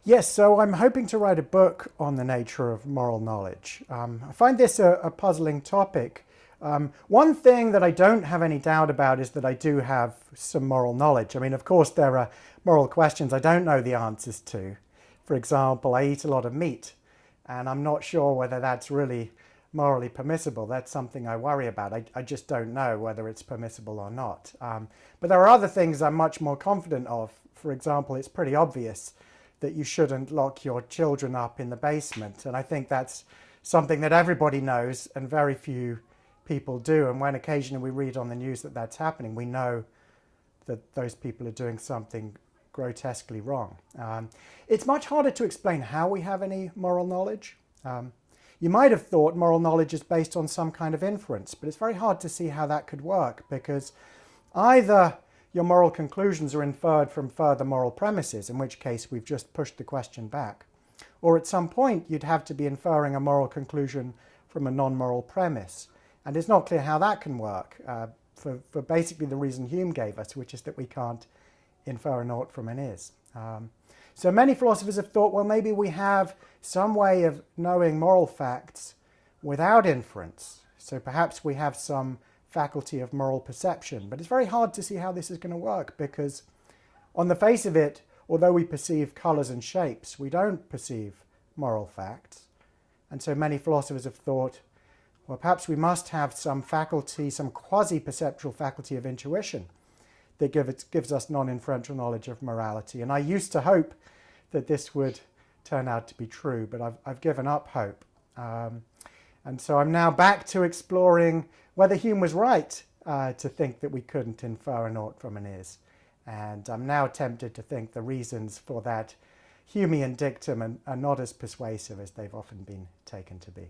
Yes, so I'm hoping to write a book on the nature of moral knowledge. I find this a puzzling topic. One thing that I don't have any doubt about is that I do have some moral knowledge. I mean, of course, there are moral questions I don't know the answers to. For example, I eat a lot of meat, and I'm not sure whether that's really morally permissible. That's something I worry about. I just don't know whether it's permissible or not. But there are other things I'm much more confident of. For example, it's pretty obvious that you shouldn't lock your children up in the basement. And I think that's something that everybody knows and very few people do. And when occasionally we read on the news that that's happening, we know that those people are doing something grotesquely wrong. It's much harder to explain how we have any moral knowledge. You might have thought moral knowledge is based on some kind of inference, but it's very hard to see how that could work, because either your moral conclusions are inferred from further moral premises, in which case we've just pushed the question back, or at some point you'd have to be inferring a moral conclusion from a non-moral premise. And it's not clear how that can work, for basically the reason Hume gave us, which is that we can't infer an ought from an is. So many philosophers have thought, well, maybe we have some way of knowing moral facts without inference. So perhaps we have some faculty of moral perception. But it's very hard to see how this is going to work, because on the face of it, although we perceive colours and shapes, we don't perceive moral facts. And so many philosophers have thought, well, perhaps we must have some faculty, some quasi-perceptual faculty of intuition that gives us non-inferential knowledge of morality. And I used to hope that this would turn out to be true, but I've given up hope. And so I'm now back to exploring whether Hume was right to think that we couldn't infer an ought from an is. And I'm now tempted to think the reasons for that Humean dictum are not as persuasive as they've often been taken to be.